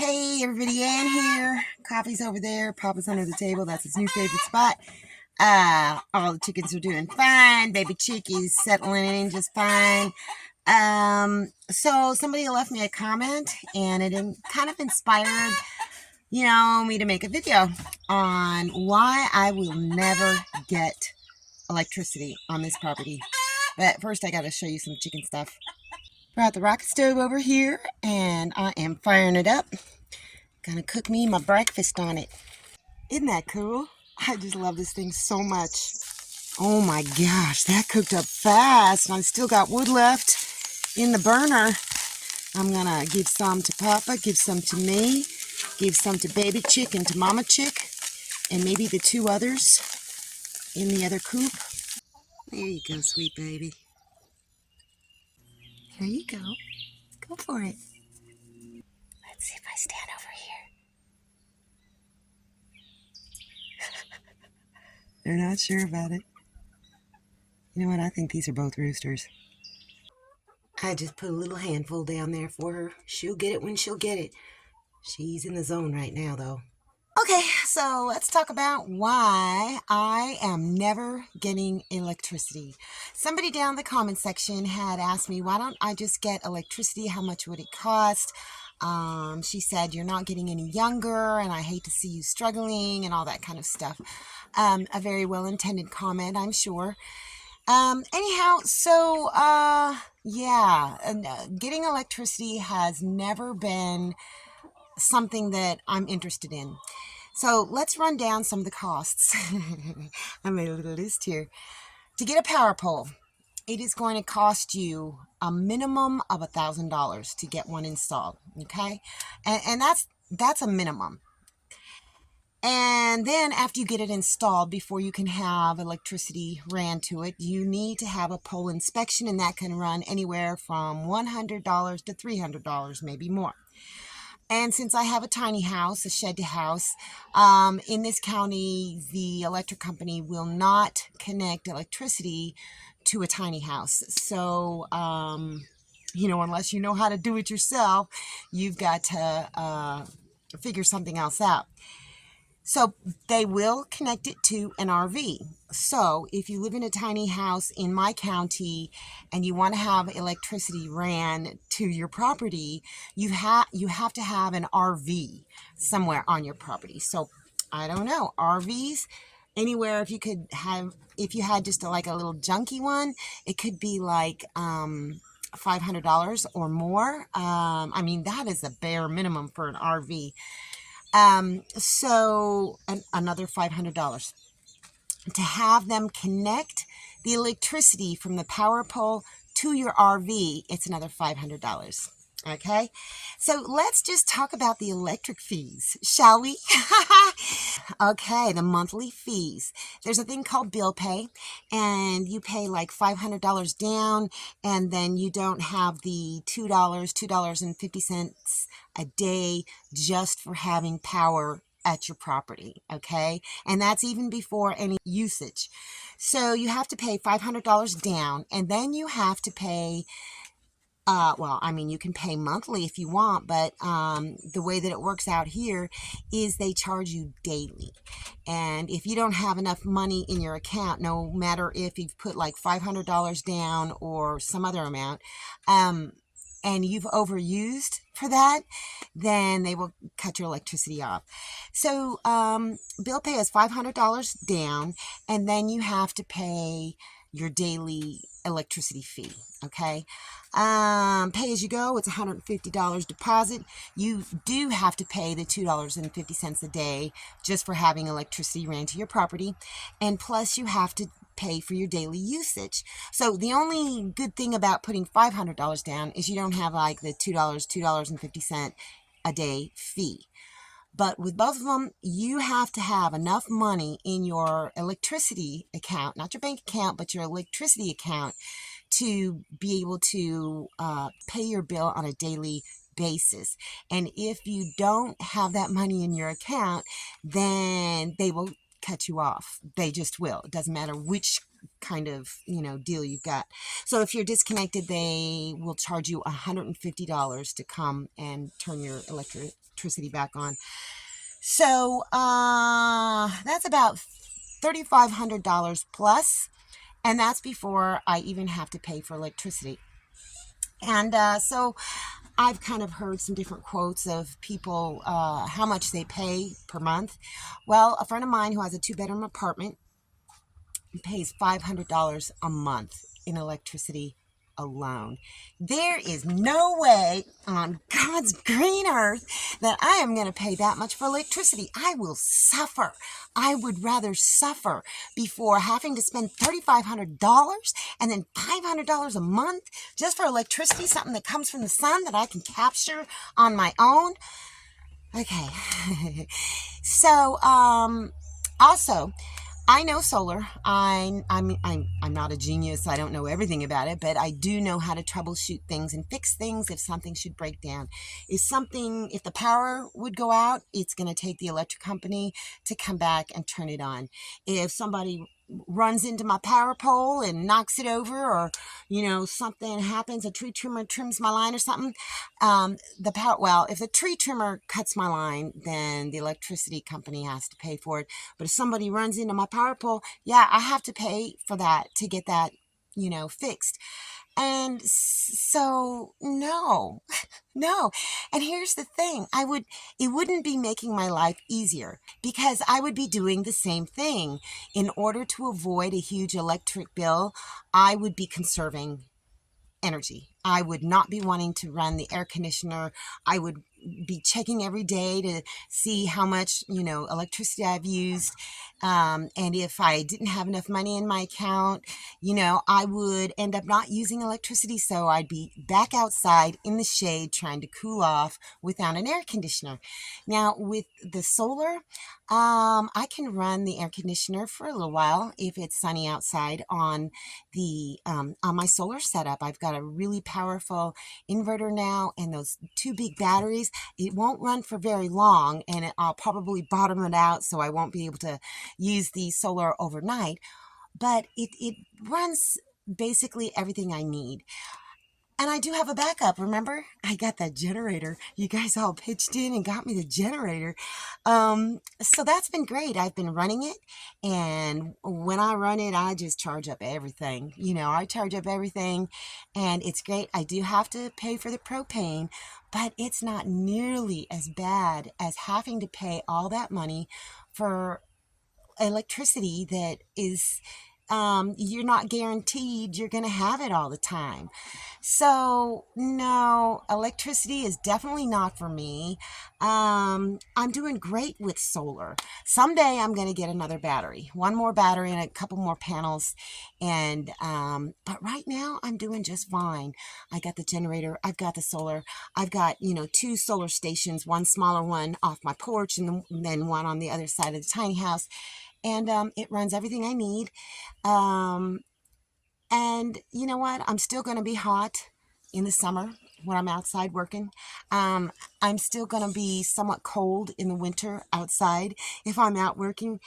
Hey everybody, Ann here. Coffee's over there. Papa's under the table. That's his new favorite spot. All the chickens are doing fine. Baby chick is settling in just fine. So somebody left me a comment and it kind of inspired, me to make a video on why I will never get electricity on this property. But first I gotta show you some chicken stuff. Brought the rocket stove over here and I am firing it up. Gonna cook me my breakfast on it. Isn't that cool? I just love this thing so much. Oh my gosh, that cooked up fast. And I still got wood left in the burner. I'm gonna give some to Papa, give some to me, give some to Baby Chick and to Mama Chick, and maybe the two others in the other coop. There you go, sweet baby. Here you go. Go for it. Let's see if I stand over here. They're not sure about it. You know what? I think these are both roosters. I just put a little handful down there for her. She'll get it when she'll get it. She's in the zone right now, though. Okay, so let's talk about why I am never getting electricity. Somebody down in the comment section had asked me, why don't I just get electricity? How much would it cost? She said, you're not getting any younger, and I hate to see you struggling, and all that kind of stuff. A very well-intended comment, I'm sure. Anyhow, so, yeah, getting electricity has never been something that I'm interested in. So let's run down some of the costs. I made a little list here. To get a power pole, it is going to cost you a minimum of $1,000 to get one installed, okay? And that's a minimum. And then after you get it installed, before you can have electricity ran to it, you need to have a pole inspection, and that can run anywhere from $100 to $300, maybe more. And since I have a tiny house, a shed house, in this county, the electric company will not connect electricity to a tiny house. So, unless you know how to do it yourself, you've got to figure something else out. So they will connect it to an RV. So if you live in a tiny house in my county and you want to have electricity ran to your property, you have to have an RV somewhere on your property. So I don't know, RVs anywhere. If you had just a little junky one, it could be like $500 or more. I mean, that is the bare minimum for an RV. So another $500 to have them connect the electricity from the power pole to your RV. It's another $500. Okay, so let's just talk about the electric fees, shall we? Okay, the monthly fees. There's a thing called bill pay, and you pay like $500 down, and then you don't have the $2.50 a day just for having power at your property, okay? And that's even before any usage. So you have to pay $500 down, and then you have to pay you can pay monthly if you want, but the way that it works out here is they charge you daily. And if you don't have enough money in your account, no matter if you've put like $500 down or some other amount, and you've overused for that, then they will cut your electricity off. So bill pay is $500 down, and then you have to pay your daily electricity fee, okay? Pay as you go, it's $150 deposit. You do have to pay the $2.50 a day just for having electricity ran to your property, and plus you have to pay for your daily usage. So the only good thing about putting $500 down is you don't have like the $2.50 a day fee. But with both of them, you have to have enough money in your electricity account, not your bank account, but your electricity account, to be able to pay your bill on a daily basis. And if you don't have that money in your account, then they will cut you off. They just will. It doesn't matter which kind of deal you've got. So if you're disconnected, they will charge you $150 to come and turn your electricity back on. So that's about $3,500 plus, and that's before I even have to pay for electricity. And so I've kind of heard some different quotes of people, how much they pay per month. Well, a friend of mine who has a 2-bedroom apartment pays $500 a month in electricity alone. There is no way on God's green earth that I am going to pay that much for electricity. I will suffer. I would rather suffer before having to spend $3,500 and then $500 a month just for electricity, something that comes from the sun that I can capture on my own. Okay. So, also, I know solar. I'm not a genius. I don't know everything about it, but I do know how to troubleshoot things and fix things if something should break down. If the power would go out, it's going to take the electric company to come back and turn it on. If somebody runs into my power pole and knocks it over, or something happens, a tree trimmer trims my line or something, if the tree trimmer cuts my line, then the electricity company has to pay for it. But if somebody runs into my power pole, yeah, I have to pay for that to get that fixed. And so, no, no. And here's the thing. It wouldn't be making my life easier, because I would be doing the same thing. In order to avoid a huge electric bill, I would be conserving energy. I would not be wanting to run the air conditioner. I would be checking every day to see how much, electricity I've used. And if I didn't have enough money in my account, I would end up not using electricity. So I'd be back outside in the shade trying to cool off without an air conditioner. Now, with the solar, I can run the air conditioner for a little while if it's sunny outside on my solar setup. I've got a really powerful inverter now, and those 2 big batteries. It won't run for very long, and I'll probably bottom it out, so I won't be able to use the solar overnight. But it runs basically everything I need. And I do have a backup. Remember, I got that generator. You guys all pitched in and got me the generator. So that's been great. I've been running it. And when I run it, I just charge up everything. I charge up everything, and it's great. I do have to pay for the propane, but it's not nearly as bad as having to pay all that money for electricity that is, you're not guaranteed you're going to have it all the time. So no, electricity is definitely not for me. I'm doing great with solar. Someday I'm going to get another battery, one more battery and a couple more panels. And but right now I'm doing just fine. I got the generator, I've got the solar, I've got 2 solar stations, one smaller one off my porch, and then one on the other side of the tiny house. And it runs everything I need. And you know what? I'm still going to be hot in the summer when I'm outside working. I'm still going to be somewhat cold in the winter outside if I'm out working.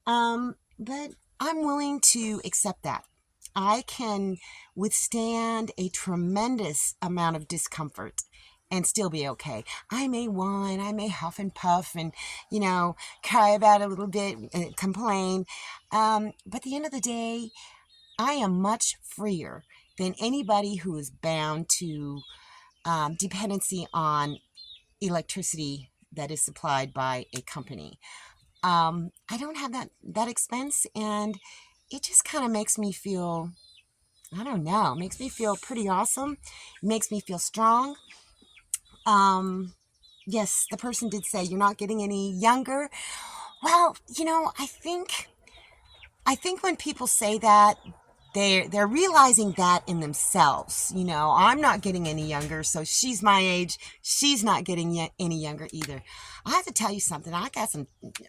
But I'm willing to accept that. I can withstand a tremendous amount of discomfort and still be okay. I may whine, I may huff and puff and, cry about it a little bit, complain. But at the end of the day, I am much freer than anybody who is bound to dependency on electricity that is supplied by a company. I don't have that expense, and it just kind of makes me feel, I don't know, makes me feel pretty awesome. It makes me feel strong. Yes, the person did say you're not getting any younger. Well, I think when people say that, they're realizing that in themselves. I'm not getting any younger, so she's my age. She's not getting any younger either. I have to tell you something. I got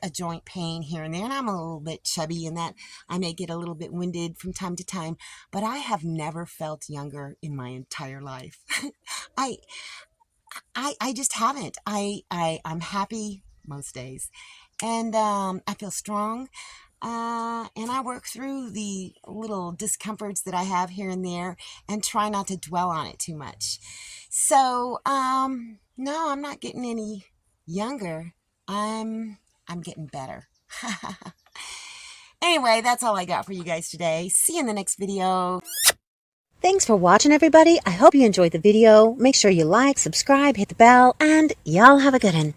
a joint pain here and there, and I'm a little bit chubby, and that I may get a little bit winded from time to time. But I have never felt younger in my entire life. I I just haven't. I'm happy most days, and I feel strong. And I work through the little discomforts that I have here and there, and try not to dwell on it too much. So, no, I'm not getting any younger, I'm getting better. Anyway, that's all I got for you guys today. See you in the next video. Thanks for watching, everybody. I hope you enjoyed the video. Make sure you like, subscribe, hit the bell, and y'all have a good one.